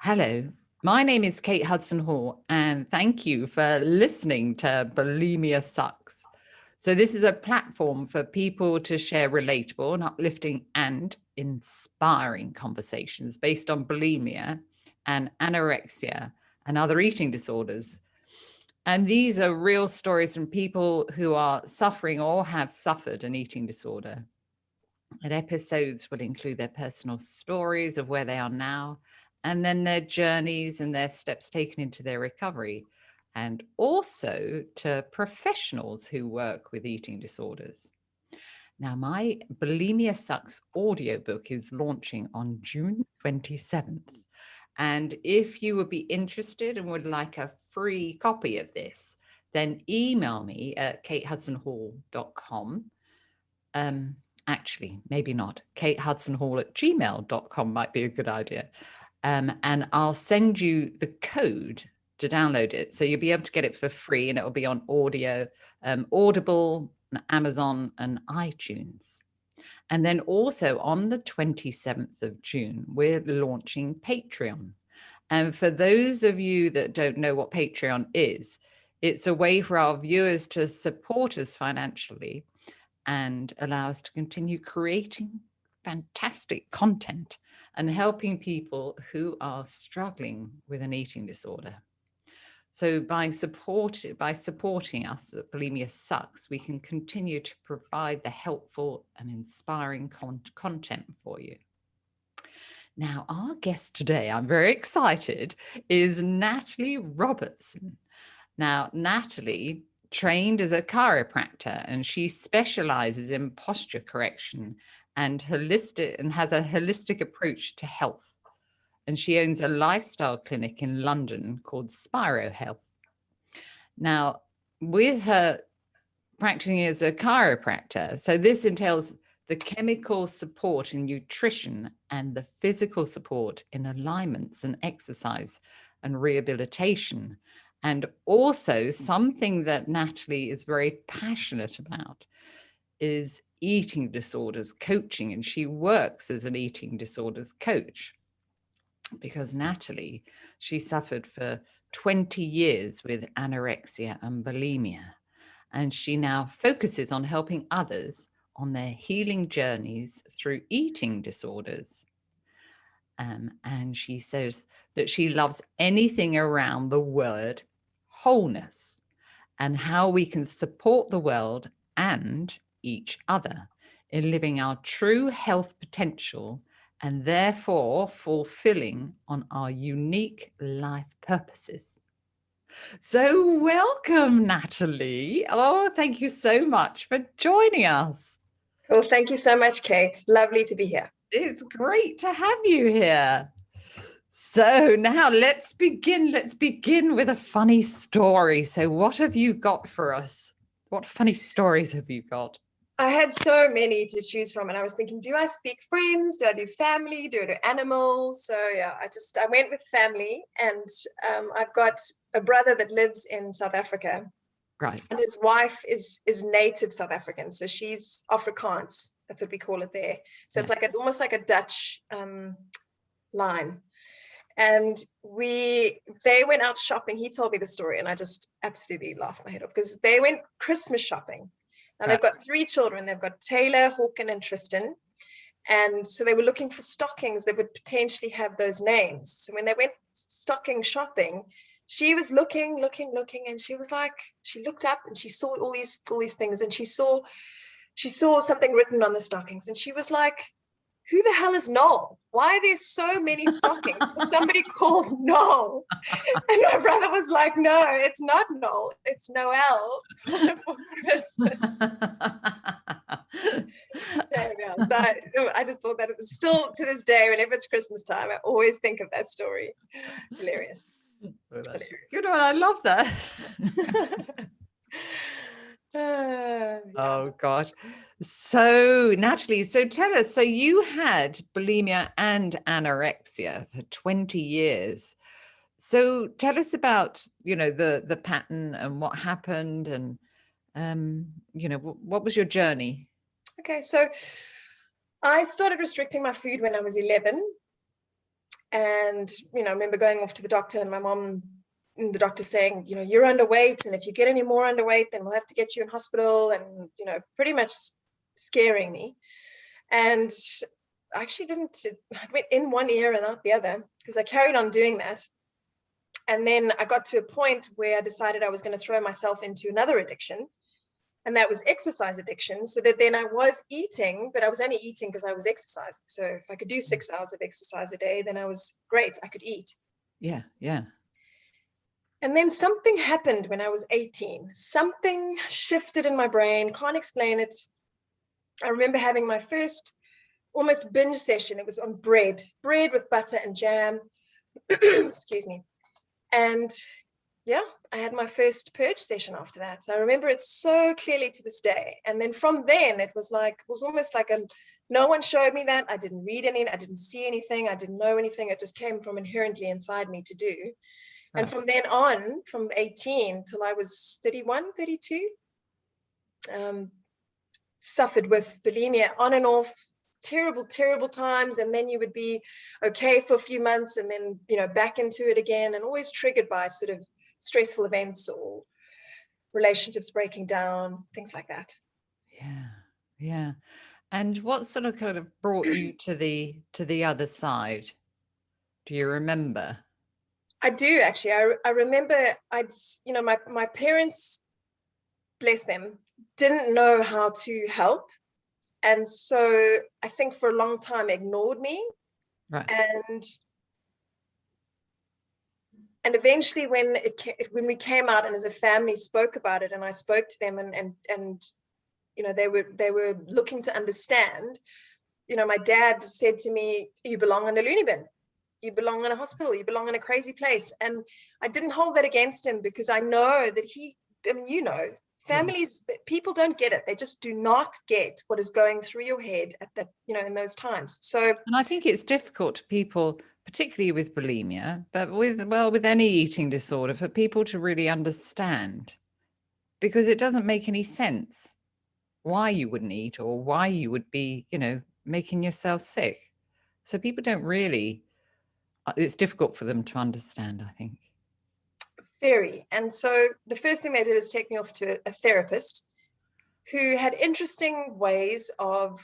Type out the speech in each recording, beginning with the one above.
Hello, my name is Kate Hudson Hall, and thank you for listening to Bulimia Sucks. So, this is a platform for people to share relatable and uplifting and inspiring conversations based on bulimia and anorexia and other eating disorders. And these are real stories from people who are suffering or have suffered an eating disorder. And episodes will include their personal stories of where they are now, and then their journeys and their steps taken into their recovery, and also to professionals who work with eating disorders. Now, my Bulimia Sucks audiobook is launching on June 27th. And if you would be interested and would like a free copy of this, then email me at katehudsonhall.com. Actually, maybe not. katehudsonhall@gmail.com might be a good idea. And I'll send you the code to download it. So you'll be able to get it for free, and it'll be on audio, Audible, Amazon, and iTunes. And then also on the 27th of June, we're launching Patreon. And for those of you that don't know what Patreon is, it's a way for our viewers to support us financially and allow us to continue creating fantastic content and helping people who are struggling with an eating disorder. So by supporting us at Bulimia Sucks, we can continue to provide the helpful and inspiring content for you. Now, our guest today, I'm very excited, is Natalie Robertson. Now, Natalie trained as a chiropractor, and she specializes in posture correction and has a holistic approach to health. And she owns a lifestyle clinic in London called Spirohealth. Now, with her practicing as a chiropractor, so this entails the chemical support in nutrition and the physical support in alignments and exercise and rehabilitation. And also something that Natalie is very passionate about is eating disorders coaching. And she works as an eating disorders coach because Natalie, she suffered for 20 years with anorexia and bulimia. And she now focuses on helping others on their healing journeys through eating disorders. And she says that she loves anything around the word wholeness and how we can support the world and each other in living our true health potential and therefore fulfilling on our unique life purposes. So welcome, Natalie. Oh, thank you so much for joining us. Well, thank you so much, Kate. Lovely to be here. It's great to have you here. So now let's begin. Let's begin with a funny story. So what have you got for us? What funny stories have you got? I had so many to choose from, and I was thinking, do I speak friends? Do I do family? Do I do animals? So yeah, I went with family, and I've got a brother that lives in South Africa, Right. and his wife is native South African, so she's Afrikaans. That's what we call it there. So it's like almost like a Dutch line. And they went out shopping. He told me the story, and I just absolutely laughed my head off because they went Christmas shopping. Now they've got 3 children. They've got Taylor, Hawken, and Tristan. And so they were looking for stockings that would potentially have those names. So when they went stocking shopping, she was looking, and she was like, she looked up and she saw all these things, and she saw something written on the stockings, and she was like, who the hell is Noel? Why are there so many stockings for somebody called Noel? And my brother was like, no, it's not Noel, it's Noel for Christmas. So I just thought that it was still to this day, whenever it's Christmas time, I always think of that story. Hilarious. Well, that's good one. I love that. Yeah. Oh gosh. So Natalie, so tell us, so you had bulimia and anorexia for 20 years. So tell us about, the pattern and what happened and, what was your journey? Okay, so I started restricting my food when I was 11. And, I remember going off to the doctor and my mom and the doctor saying, you're underweight. And if you get any more underweight, then we'll have to get you in hospital, and, pretty much scaring me. And I actually I went in one ear and out the other, because I carried on doing that. And then I got to a point where I decided I was going to throw myself into another addiction. And that was exercise addiction. So that then I was eating, but I was only eating because I was exercising. So if I could do 6 hours of exercise a day, then I was great. I could eat. Yeah. Yeah. And then something happened when I was 18. Something shifted in my brain. Can't explain it. I remember having my first almost binge session. It was on bread with butter and jam. Excuse me. And yeah, I had my first purge session after that. So I remember it so clearly to this day. And then from then it was almost like no one showed me that. I didn't read any, I didn't see anything. I didn't know anything. It just came from inherently inside me to do. Right. And from then on, from 18 till I was 31, 32, suffered with bulimia on and off, terrible times. And then you would be okay for a few months and then, back into it again, and always triggered by sort of stressful events or relationships breaking down, things like that. Yeah. And what sort of kind of brought you to the other side? Do you remember? I do, actually. I remember my parents, bless them, didn't know how to help. And so I think for a long time ignored me. Right. And eventually when we came out and as a family spoke about it, and I spoke to them and they were looking to understand, my dad said to me, you belong in a loony bin. You belong in a hospital. You belong in a crazy place. And I didn't hold that against him, because I know that families, people don't get it. They just do not get what is going through your head at that, in those times. So, and I think it's difficult to people, particularly with bulimia, but with any eating disorder, for people to really understand, because it doesn't make any sense why you wouldn't eat or why you would be, making yourself sick. So people don't really, it's difficult for them to understand, I think. Very. And so the first thing they did is take me off to a therapist who had interesting ways of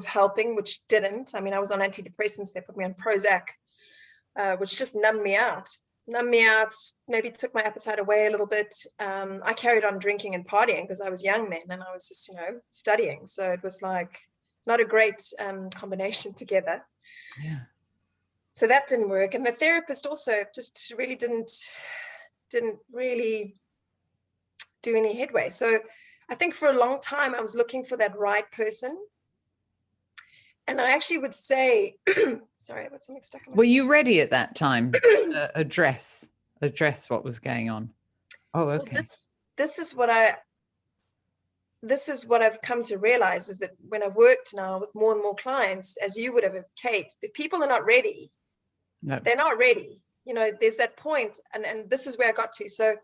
helping, which didn't. I mean, I was on antidepressants. They put me on Prozac, which just numbed me out, maybe took my appetite away a little bit. I carried on drinking and partying because I was young then, and I was just, studying. So it was like not a great combination together. Yeah. So that didn't work. And the therapist also just really didn't really do any headway. So I think for a long time I was looking for that right person. And I actually would say, sorry, I got something stuck in my Were you ready at that time to address what was going on? Oh, okay. Well, this is what I've come to realize, is that when I've worked now with more and more clients, as you would have with Kate, but people are not ready. No. They're not ready. There's that point, and this is where I got to. So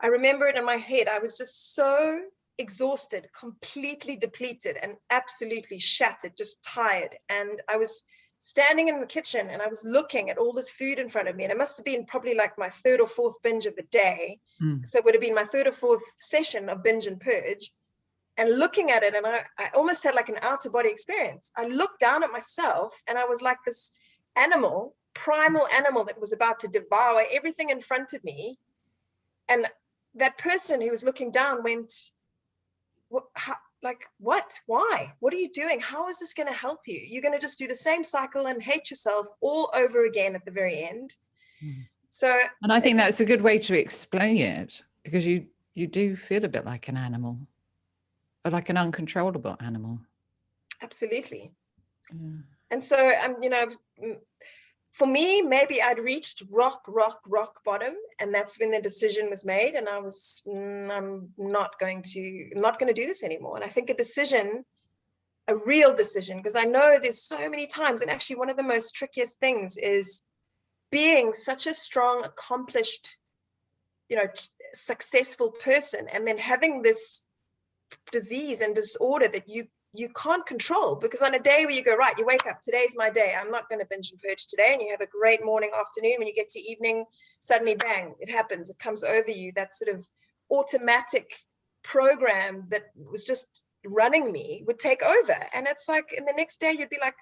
I remember it in my head. I was just so exhausted, completely depleted, and absolutely shattered, just tired. And I was standing in the kitchen and I was looking at all this food in front of me. And it must have been probably like my third or fourth binge of the day. So it would have been my third or fourth session of binge and purge. And looking at it, and I almost had like an out-of-body experience. I looked down at myself and I was like this primal animal that was about to devour everything in front of me. And that person who was looking down went, what? Why? What are you doing? How is this going to help you? You're going to just do the same cycle and hate yourself all over again at the very end. So, and I think that's a good way to explain it, because you do feel a bit like an animal, or like an uncontrollable animal. Absolutely. Yeah. And so for me, maybe I'd reached rock bottom, and that's when the decision was made. And I was, I'm not going to do this anymore. And I think a real decision, because I know there's so many times, and actually one of the most trickiest things is being such a strong, accomplished, successful person, and then having this disease and disorder that you you can't control, because on a day where you go, right, you wake up, today's my day, I'm not going to binge and purge today, and you have a great morning, afternoon, when you get to evening, suddenly bang, it happens, it comes over you, that sort of automatic program that was just running me would take over. And it's like, in the next day you'd be like,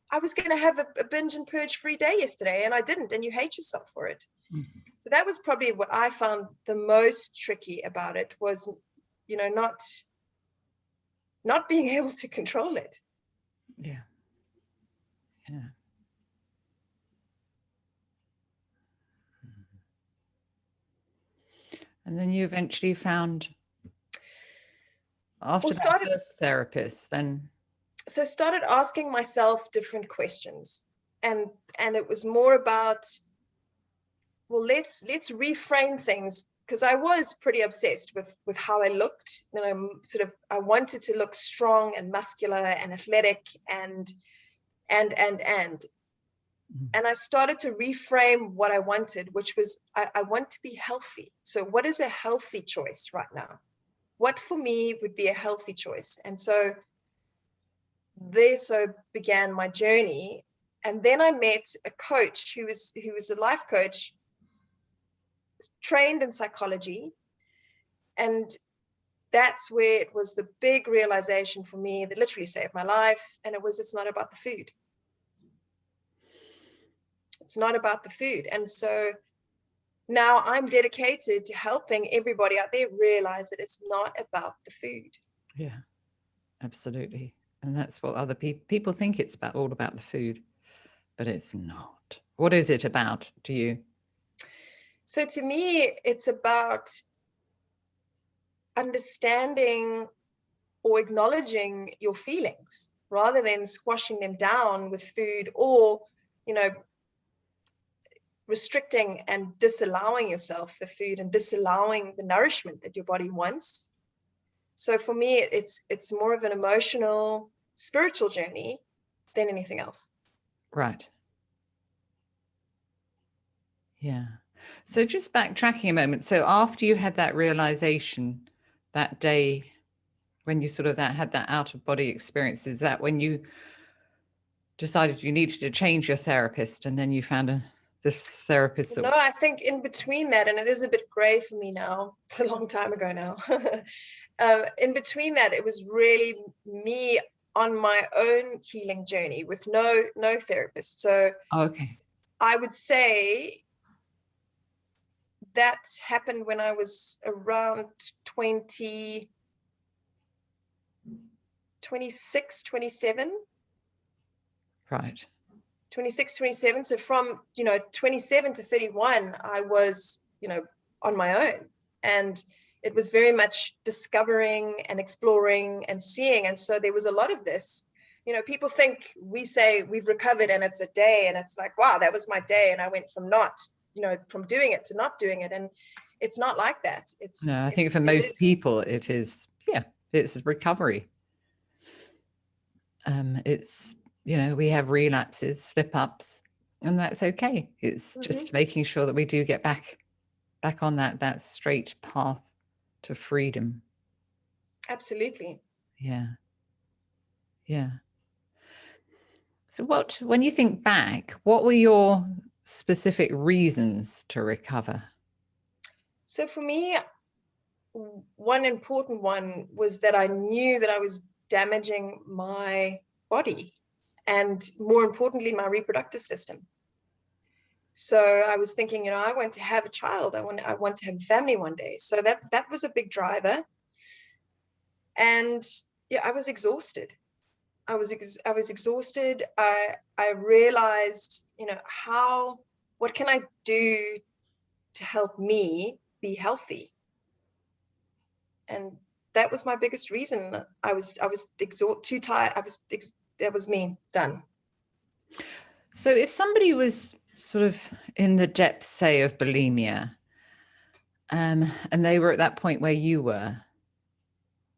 I was going to have a binge and purge free day yesterday and I didn't, and you hate yourself for it. Mm-hmm. So that was probably what I found the most tricky about it, was, not being able to control it. Yeah. And then you eventually found, after that first therapist, then? So I started asking myself different questions, and it was more about, well, let's reframe things, because I was pretty obsessed with how I looked. I wanted to look strong and muscular and athletic and I started to reframe what I wanted, which was, I want to be healthy. So what is a healthy choice right now? What for me would be a healthy choice? And so began my journey. And then I met a coach who was a life coach, trained in psychology. And that's where it was the big realization for me that literally saved my life. And it's not about the food. It's not about the food. And so now I'm dedicated to helping everybody out there realize that it's not about the food. Yeah, absolutely. And that's what other people think it's all about the food, but it's not. What is it about to you? So to me, it's about understanding or acknowledging your feelings rather than squashing them down with food, or, restricting and disallowing yourself the food and disallowing the nourishment that your body wants. So for me, it's more of an emotional, spiritual journey than anything else. Right. Yeah. So just backtracking a moment. So after you had that realization that day, when you sort of had that out of body experience, is that when you decided you needed to change your therapist, and then you found this therapist? No, I think in between that, and it is a bit gray for me now, it's a long time ago now. In between that, it was really me on my own healing journey with no therapist. So okay, I would say that happened when I was around 26, 27. Right. 26, 27. So from, 27 to 31, I was, on my own. And it was very much discovering and exploring and seeing. And so there was a lot of this. People think we say we've recovered and it's a day, and it's like, wow, that was my day. And I went from from doing it to not doing it. And it's not like that. I think for most people, it is, it's recovery. It's, we have relapses, slip ups, and that's okay. It's just making sure that we do get back on that straight path to freedom. Absolutely. Yeah. So when you think back, what were your specific reasons to recover? So for me, one important one was that I knew that I was damaging my body, and more importantly, my reproductive system. So I was thinking, I want to have a child. I want to have a family one day. So that was a big driver. And I was exhausted. I was exhausted. I realized, what can I do to help me be healthy? And that was my biggest reason. I was exhausted, too tired. That was me, done. So if somebody was sort of in the depths, say, of bulimia, and they were at that point where you were,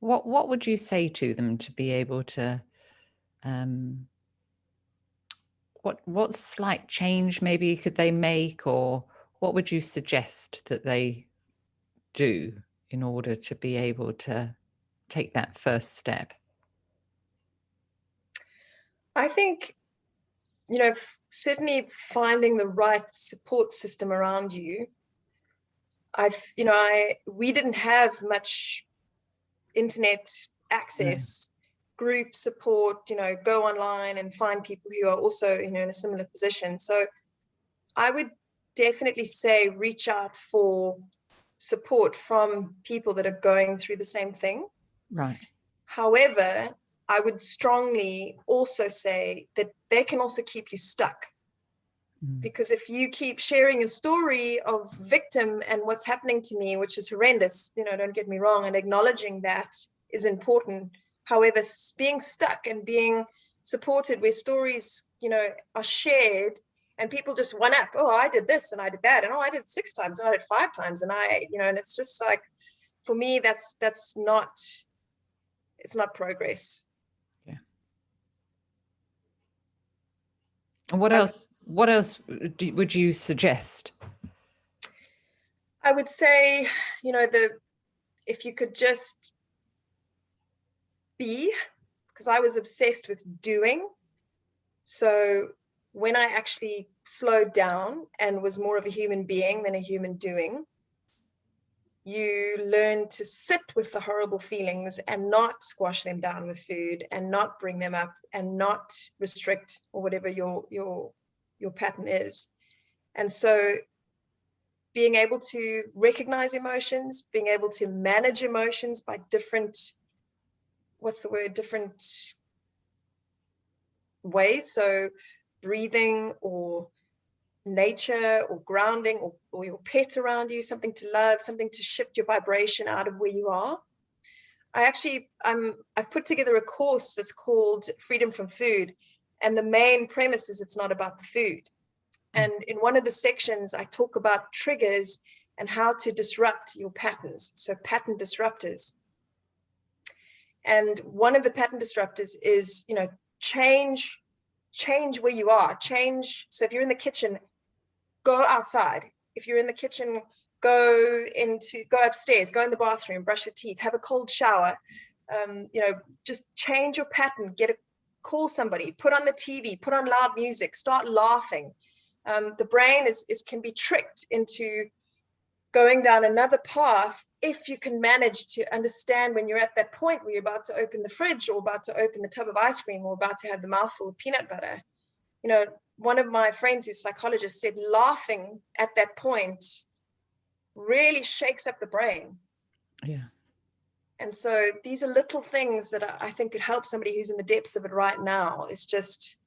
what would you say to them to be able to, what slight change maybe could they make, or what would you suggest that they do in order to be able to take that first step? I think, certainly finding the right support system around you. We didn't have much internet access, group support, go online and find people who are also, in a similar position. So I would definitely say reach out for support from people that are going through the same thing. Right. However, I would strongly also say that they can also keep you stuck. Because if you keep sharing a story of victim and what's happening to me, which is horrendous, don't get me wrong, and acknowledging that is important. However, being stuck and being supported where stories, are shared and people just one up, oh, I did this and I did that, and oh, I did 6 times and I did 5 times, and and it's just like, for me, it's not progress. Yeah. And what else would you suggest? I would say, if you could just be, because I was obsessed with doing. So when I actually slowed down and was more of a human being than a human doing, you learn to sit with the horrible feelings and not squash them down with food and not bring them up and not restrict, or whatever your pattern is. And so being able to recognize emotions, being able to manage emotions by different ways. So breathing, or nature, or grounding, or your pet around you, something to love, something to shift your vibration out of where you are. I've put together a course that's called Freedom from Food. And the main premise is it's not about the food. And in one of the sections, I talk about triggers and how to disrupt your patterns. So pattern disruptors. And one of the pattern disruptors is, change where you are. So if you're in the kitchen, go outside. If you're in the kitchen, go upstairs, go in the bathroom, brush your teeth, have a cold shower. Just change your pattern. Call somebody, put on the TV, put on loud music, start laughing. The brain can be tricked into going down another path if you can manage to understand when you're at that point where you're about to open the fridge, or about to open the tub of ice cream, or about to have the mouthful of peanut butter. One of my friends who's a psychologist said laughing at that point really shakes up the brain. Yeah. And so these are little things that I think could help somebody who's in the depths of it right now. It's just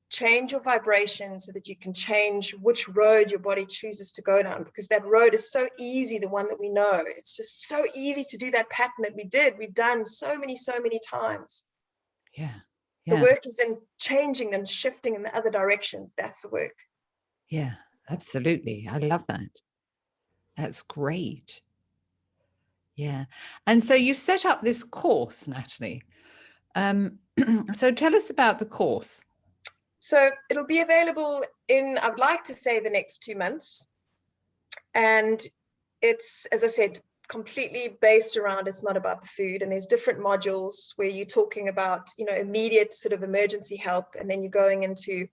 change your vibration so that you can change which road your body chooses to go down, because that road is so easy, the one that we know. It's just so easy to do that pattern that we've done so many times. Yeah. The work is in changing and shifting in the other direction. That's the work. Yeah, absolutely. I love that. That's great. Yeah. And so you set up this course, Natalie. So tell us about the course. So it'll be available in, I'd like to say, the next 2 months. And it's, as I said, completely based around, it's not about the food. And there's different modules where you're talking about, immediate sort of emergency help. And then you're going into,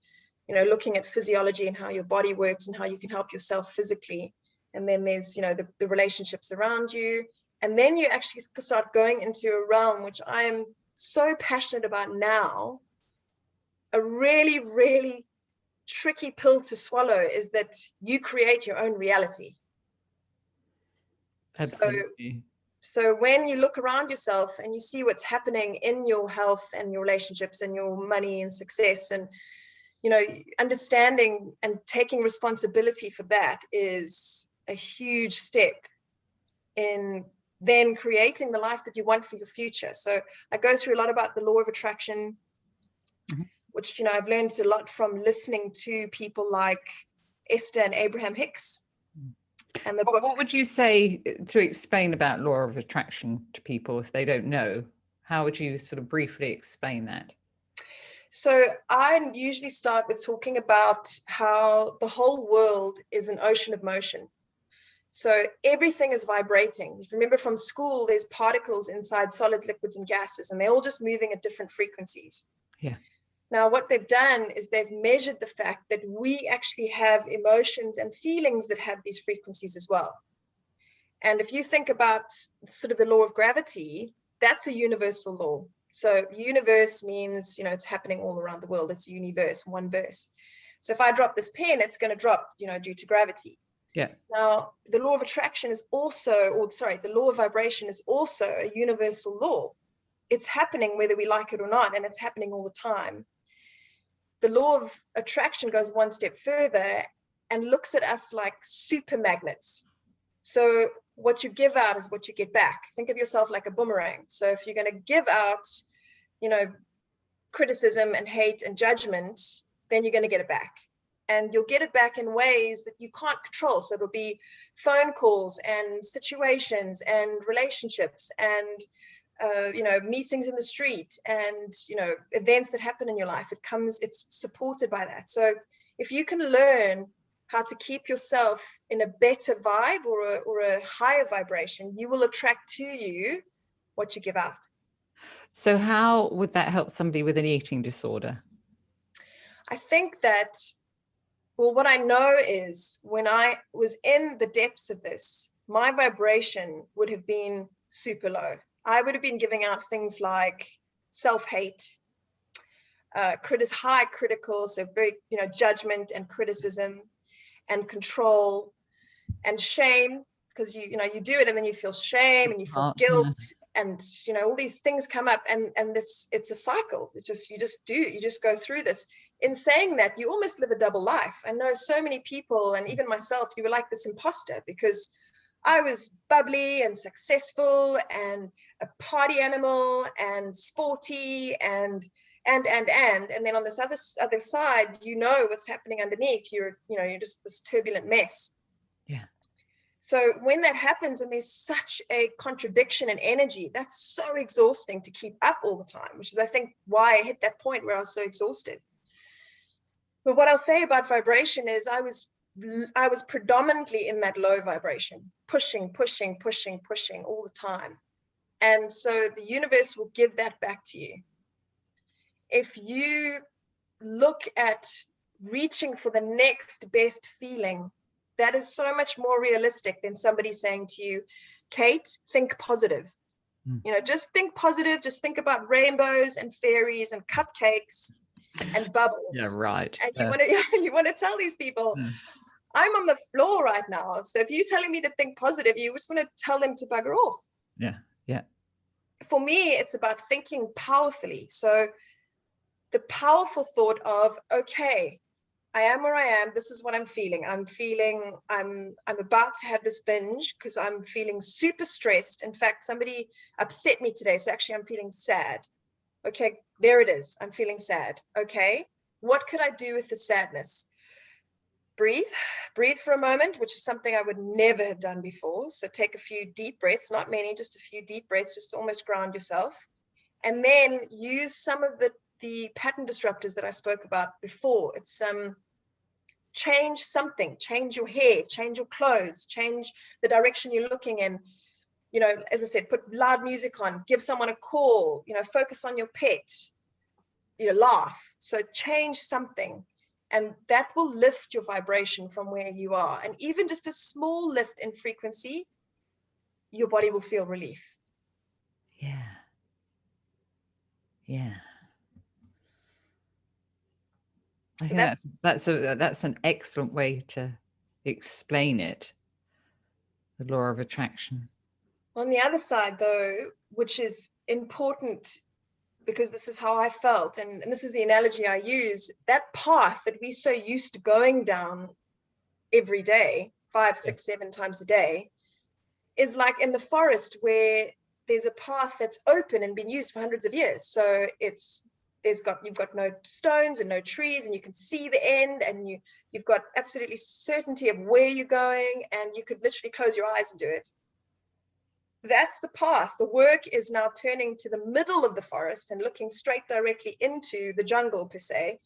looking at physiology and how your body works and how you can help yourself physically. And then there's, the relationships around you. And then you actually start going into a realm, which I am so passionate about now. A really, really tricky pill to swallow is that you create your own reality. Absolutely. So when you look around yourself and you see what's happening in your health and your relationships and your money and success, and understanding and taking responsibility for that is a huge step in then creating the life that you want for your future. So I go through a lot about the law of attraction, which, I've learned a lot from listening to people like Esther and Abraham Hicks. And the book. What would you say to explain about law of attraction to people if they don't know? How would you sort of briefly explain that? So I usually start with talking about how the whole world is an ocean of motion. So everything is vibrating. If you remember from school, there's particles inside solids, liquids, and gases, and they're all just moving at different frequencies. Yeah. Now, what they've done is they've measured the fact that we actually have emotions and feelings that have these frequencies as well. And if you think about sort of the law of gravity, that's a universal law. So universe means, it's happening all around the world. It's a universe, one verse. So if I drop this pen, it's going to drop, due to gravity. Yeah. Now, the law of attraction is also, the law of vibration is also a universal law. It's happening whether we like it or not, and it's happening all the time. The law of attraction goes one step further and looks at us like super magnets. So what you give out is what you get back. Think of yourself like a boomerang. So if you're going to give out, criticism and hate and judgment, then you're going to get it back. And you'll get it back in ways that you can't control. So there'll be phone calls and situations and relationships and meetings in the street and, events that happen in your life. It's supported by that. So if you can learn how to keep yourself in a better vibe or a higher vibration, you will attract to you what you give out. So how would that help somebody with an eating disorder? I think that, what I know is when I was in the depths of this, my vibration would have been super low. I would have been giving out things like self-hate, high critical, so very, judgment and criticism and control and shame, because you do it and then you feel shame and you feel guilt and all these things come up and it's a cycle. You just go through this. In saying that, you almost live a double life. I know so many people, and even myself, you were like this imposter, because I was bubbly and successful and a party animal and sporty and then on this other side, what's happening underneath. You're just this turbulent mess. Yeah. So when that happens and there's such a contradiction in energy, that's so exhausting to keep up all the time, which is, I think, why I hit that point where I was so exhausted. But what I'll say about vibration is I was predominantly in that low vibration, pushing all the time. And so the universe will give that back to you. If you look at reaching for the next best feeling, that is so much more realistic than somebody saying to you, Kate, think positive. Just think positive. Just think about rainbows and fairies and cupcakes and bubbles. Yeah, right. And you want to tell these people, I'm on the floor right now. So if you're telling me to think positive, you just want to tell them to bugger off. Yeah. Yeah. For me, it's about thinking powerfully. So the powerful thought of, okay, I am where I am. This is what I'm feeling. I'm about to have this binge because I'm feeling super stressed. In fact, somebody upset me today. So actually I'm feeling sad. Okay, there it is. I'm feeling sad. Okay, what could I do with the sadness? Breathe for a moment, which is something I would never have done before. So take a few deep breaths, not many, just a few deep breaths, just to almost ground yourself. And then use some of the pattern disruptors that I spoke about before. It's change something, change your hair, change your clothes, change the direction you're looking in. As I said, put loud music on, give someone a call, focus on your pet, laugh. So change something, and that will lift your vibration from where you are. And even just a small lift in frequency, your body will feel relief. Yeah. Yeah. I think that's an excellent way to explain it, the law of attraction. On the other side, though, which is important because this is how I felt, and this is the analogy I use, that path that we're so used to going down every day, 5, 6, 7 times a day, is like in the forest where there's a path that's open and been used for hundreds of years. So you've got no stones and no trees, and you can see the end, and you've got absolutely certainty of where you're going, and you could literally close your eyes and do it. That's the path. The work is now turning to the middle of the forest and looking straight directly into the jungle, per se,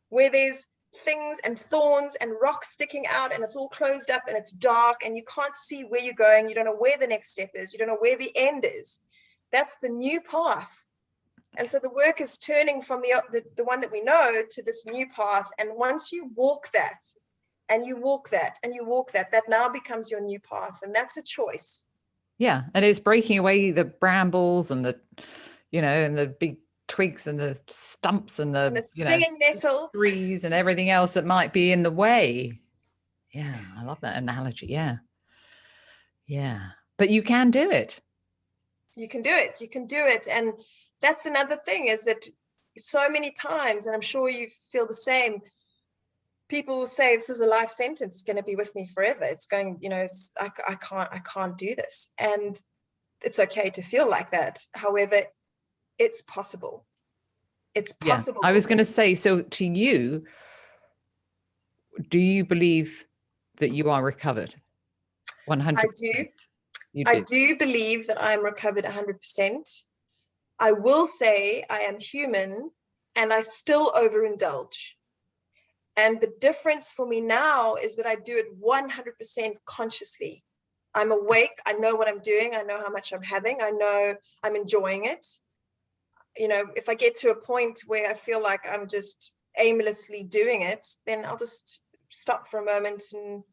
where there's things and thorns and rocks sticking out, and it's all closed up and it's dark and you can't see where you're going. You don't know where the next step is. You don't know where the end is. That's the new path. And so the work is turning from the one that we know to this new path. And once you walk that, and you walk that, and you walk that, that now becomes your new path. And that's a choice. Yeah. And it's breaking away the brambles and the, and the big twigs and the stumps and the stinging nettle, trees and everything else that might be in the way. Yeah. I love that analogy. Yeah. Yeah. But you can do it. You can do it. You can do it. And that's another thing, is that so many times, and I'm sure you feel the same, people will say, this is a life sentence, it's going to be with me forever. It's going, I can't do this. And it's okay to feel like that. However, it's possible. It's possible. Yeah. I was going to say, so to you, do you believe that you are recovered? 100%. I do. I do believe that I'm recovered 100%. I will say I am human and I still overindulge. And the difference for me now is that I do it 100% consciously. I'm awake. I know what I'm doing. I know how much I'm having. I know I'm enjoying it. If I get to a point where I feel like I'm just aimlessly doing it, then I'll just stop for a moment and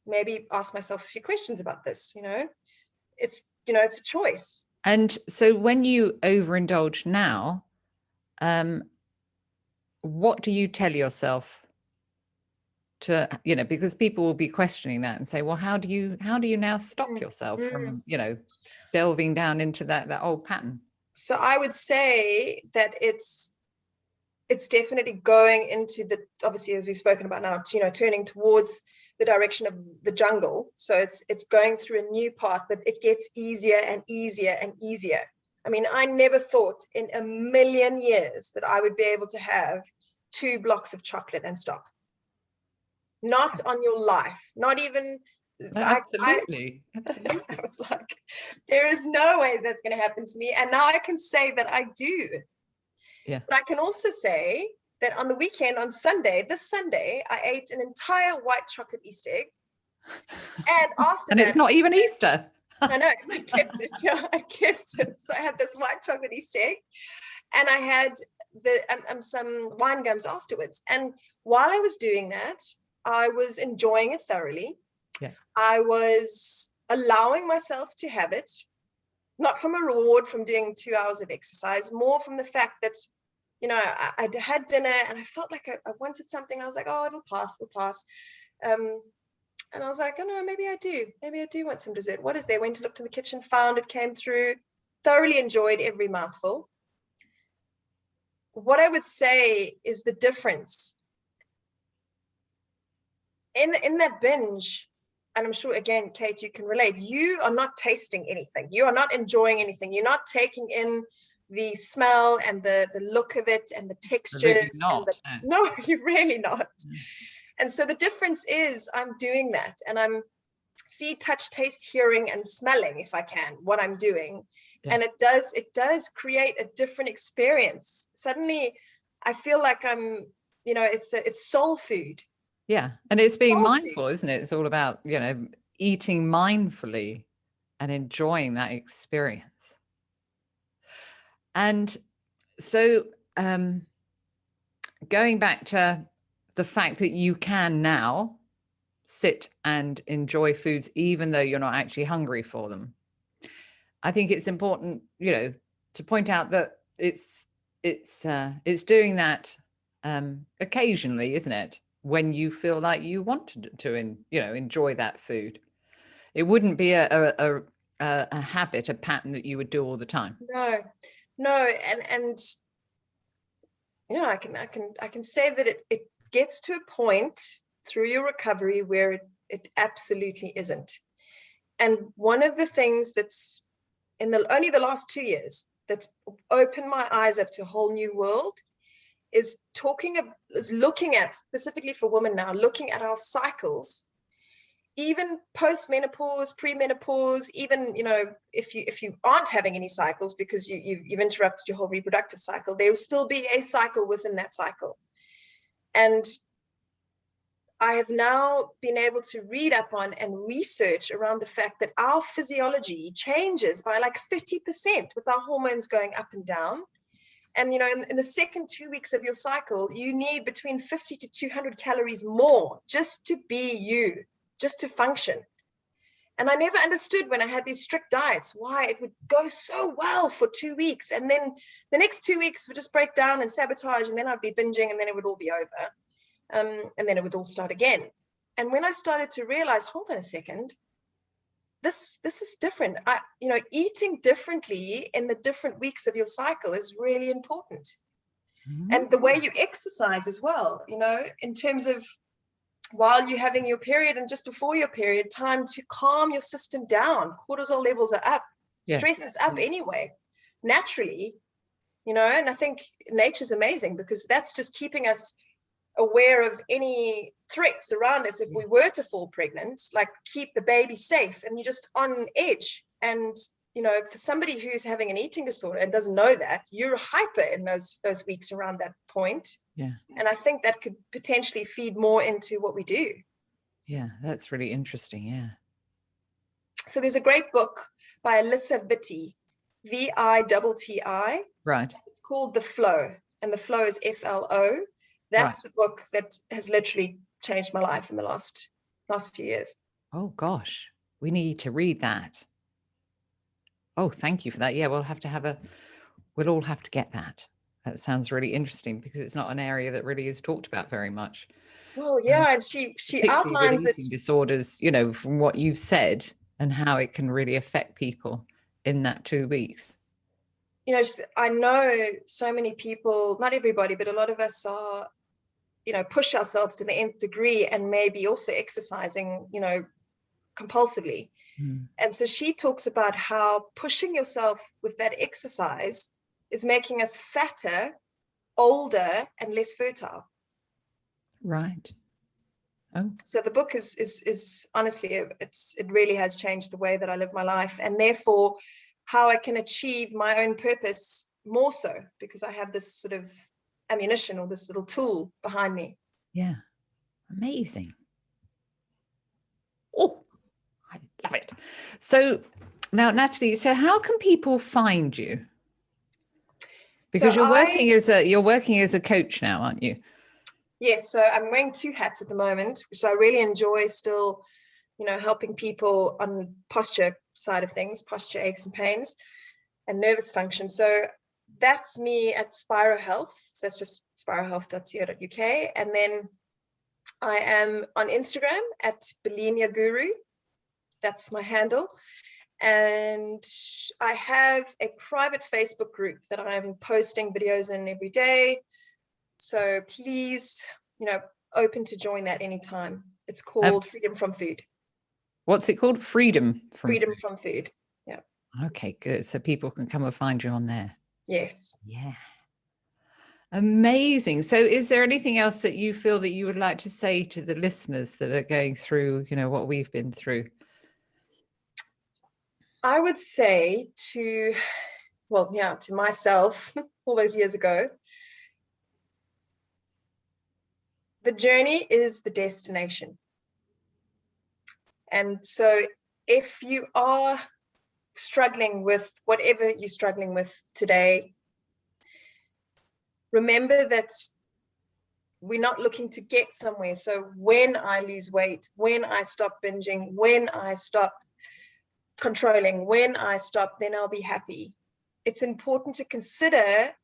maybe ask myself a few questions about this. It's a choice. And so when you overindulge now, what do you tell yourself to, because people will be questioning that and say, well, how do you now stop yourself from, delving down into that old pattern? So I would say that it's definitely going into the, obviously, as we've spoken about now, turning towards the direction of the jungle. So it's going through a new path, but it gets easier and easier and easier. I mean, I never thought in a million years that I would be able to have 2 blocks of chocolate and stop. Not on your life, not even. Absolutely. I was like, there is no way that's going to happen to me. And now I can say that I do. Yeah. But I can also say that on the weekend, on this Sunday, I ate an entire white chocolate Easter egg. And after and that, it's not even Easter. I know, because I kept it. Yeah, I kept it. So I had this white chocolate Easter egg, and I had some wine gums afterwards. And while I was doing that, I was enjoying it thoroughly. Yeah. I was allowing myself to have it, not from a reward from doing 2 hours of exercise, more from the fact that, I'd had dinner and I felt like I wanted something. I was like, oh, it'll pass. And I was like, oh no, maybe I do want some dessert. What is there? Went to look in the kitchen, found it, came through, thoroughly enjoyed every mouthful. What I would say is the difference in that binge, and I'm sure, again, Kate, you can relate, you are not tasting anything. You are not enjoying anything. You're not taking in the smell and the look of it and the textures. Really not. No, you're really not. And so the difference is I'm doing that, and I'm see, touch, taste, hearing, and smelling, if I can, what I'm doing. Yeah. And it does create a different experience. Suddenly I feel like I'm, it's soul food. Yeah. And it's being mindful, isn't it? It's all about, eating mindfully and enjoying that experience. And so going back to the fact that you can now sit and enjoy foods, even though you're not actually hungry for them. I think it's important, to point out that it's doing that occasionally, isn't it? When you feel like you want to enjoy that food. It wouldn't be a habit, a pattern that you would do all the time. No, and I can say that it gets to a point through your recovery where it absolutely isn't. And one of the things that's in only the last 2 years that's opened my eyes up to a whole new world is looking at, specifically for women now, looking at our cycles, even post-menopause, pre-menopause, even, if you aren't having any cycles because you've interrupted your whole reproductive cycle, there will still be a cycle within that cycle. And I have now been able to read up on and research around the fact that our physiology changes by like 30% with our hormones going up and down. And, in the second 2 weeks of your cycle, you need between 50 to 200 calories more just to be you, just to function. And I never understood when I had these strict diets why it would go so well for 2 weeks. And then the next 2 weeks would just break down and sabotage. And then I'd be binging and then it would all be over. And then it would all start again. And when I started to realize, hold on a second, this is different. Eating differently in the different weeks of your cycle is really important. Mm-hmm. And the way you exercise as well, in terms of while you're having your period and just before your period, time to calm your system down. Cortisol levels are up. Yeah. Stress is up anyway, naturally, and I think nature's amazing because that's just keeping us aware of any threats around us. If we were to fall pregnant, like keep the baby safe, and you're just on edge. And for somebody who's having an eating disorder and doesn't know that, you're hyper in those weeks around that point. Yeah. And I think that could potentially feed more into what we do. Yeah, that's really interesting. Yeah. So there's a great book by Alyssa Vitti, Vitti. Right. It's called The Flow, and The Flow is FLO. That's the book that has literally changed my life in the last few years. Oh gosh, we need to read that. Oh, thank you for that. Yeah, we'll all have to get that. That sounds really interesting because it's not an area that really is talked about very much. Well, yeah, and she outlines it. Disorders, from what you've said and how it can really affect people in that 2 weeks. I know so many people, not everybody, but a lot of us are, push ourselves to the nth degree and maybe also exercising, compulsively. And so she talks about how pushing yourself with that exercise is making us fatter, older, and less fertile. Right. Oh. So the book is honestly, it really has changed the way that I live my life, and therefore how I can achieve my own purpose more so, because I have this sort of ammunition or this little tool behind me. Yeah. Amazing. Oh, I love it. So now, Natalie, so how can people find you? Because you're working as a coach now, aren't you? Yes. So I'm wearing 2 hats at the moment, which I really enjoy still, helping people on posture side of things, posture aches and pains and nervous function. So that's me at Spirohealth. So that's just spirohealth.co.uk. And then I am on Instagram at Bulimia Guru. That's my handle. And I have a private Facebook group that I'm posting videos in every day. So please, open to join that anytime. It's called Freedom from Food. What's it called? Freedom from Food. Yeah. Okay, good. So people can come and find you on there. Yes. Yeah. Amazing. So is there anything else that you feel that you would like to say to the listeners that are going through, what we've been through? I would say to myself all those years ago, the journey is the destination. And so if you are struggling with whatever you're struggling with today, remember that we're not looking to get somewhere. So when I lose weight, when I stop binging, when I stop controlling, when I stop, then I'll be happy. It's important to consider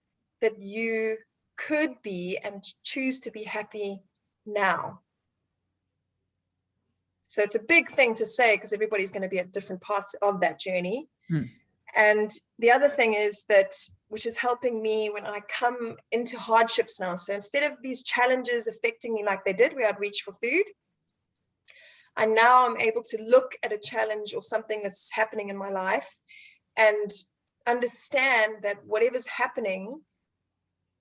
that you could be and choose to be happy now. So it's a big thing to say because everybody's going to be at different parts of that journey. And the other thing is that, which is helping me when I come into hardships now. So instead of these challenges affecting me like they did, where I'd reach for food, I now am able to look at a challenge or something that's happening in my life and understand that whatever's happening,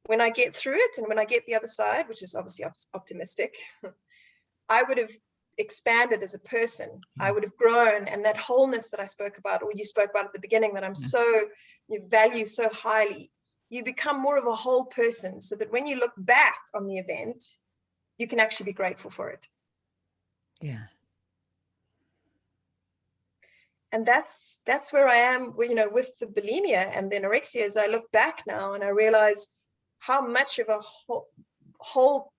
when I get through it and when I get the other side, which is obviously optimistic, I would have expanded as a person. I would have grown, and that wholeness that I spoke about, or you spoke about at the beginning, that you value so highly, you become more of a whole person, so that when you look back on the event, you can actually be grateful for it. Yeah. And that's where I am, with the bulimia and the anorexia. As I look back now and I realize how much of a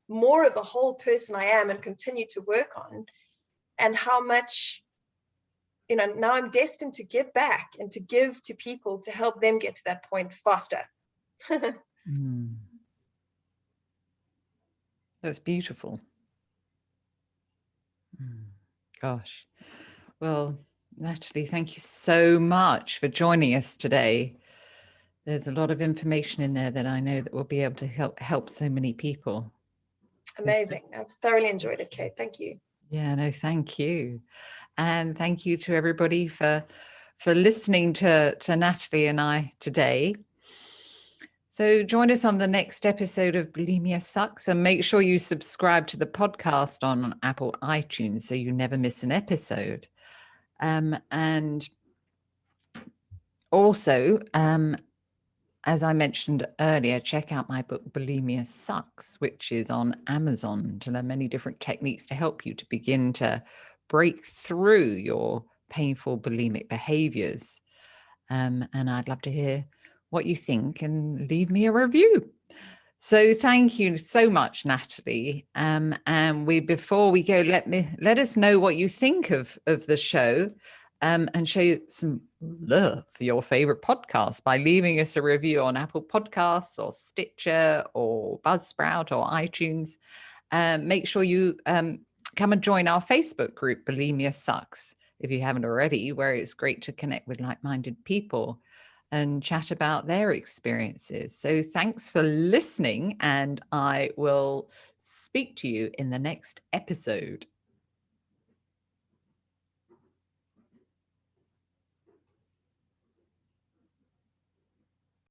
more of a whole person I am and continue to work on, and how much, now I'm destined to give back and to give to people to help them get to that point faster. That's beautiful. Gosh. Well, Natalie, thank you so much for joining us today. There's a lot of information in there that I know that will be able to help so many people. Amazing. I've thoroughly enjoyed it, Kate. Thank you. Yeah, no, thank you. And thank you to everybody for listening to Natalie and I today. So join us on the next episode of Bulimia Sucks, and make sure you subscribe to the podcast on Apple iTunes so you never miss an episode. And also, as I mentioned earlier, check out my book, Bulimia Sucks, which is on Amazon, to learn many different techniques to help you to begin to break through your painful bulimic behaviors. And I'd love to hear what you think and leave me a review. So thank you so much, Natalie. And before we go, let us know what you think of the show, and show you some love for your favorite podcast by leaving us a review on Apple Podcasts or Stitcher or Buzzsprout or iTunes. Make sure you come and join our Facebook group, Bulimia Sucks, if you haven't already, where it's great to connect with like-minded people and chat about their experiences. So thanks for listening, and I will speak to you in the next episode.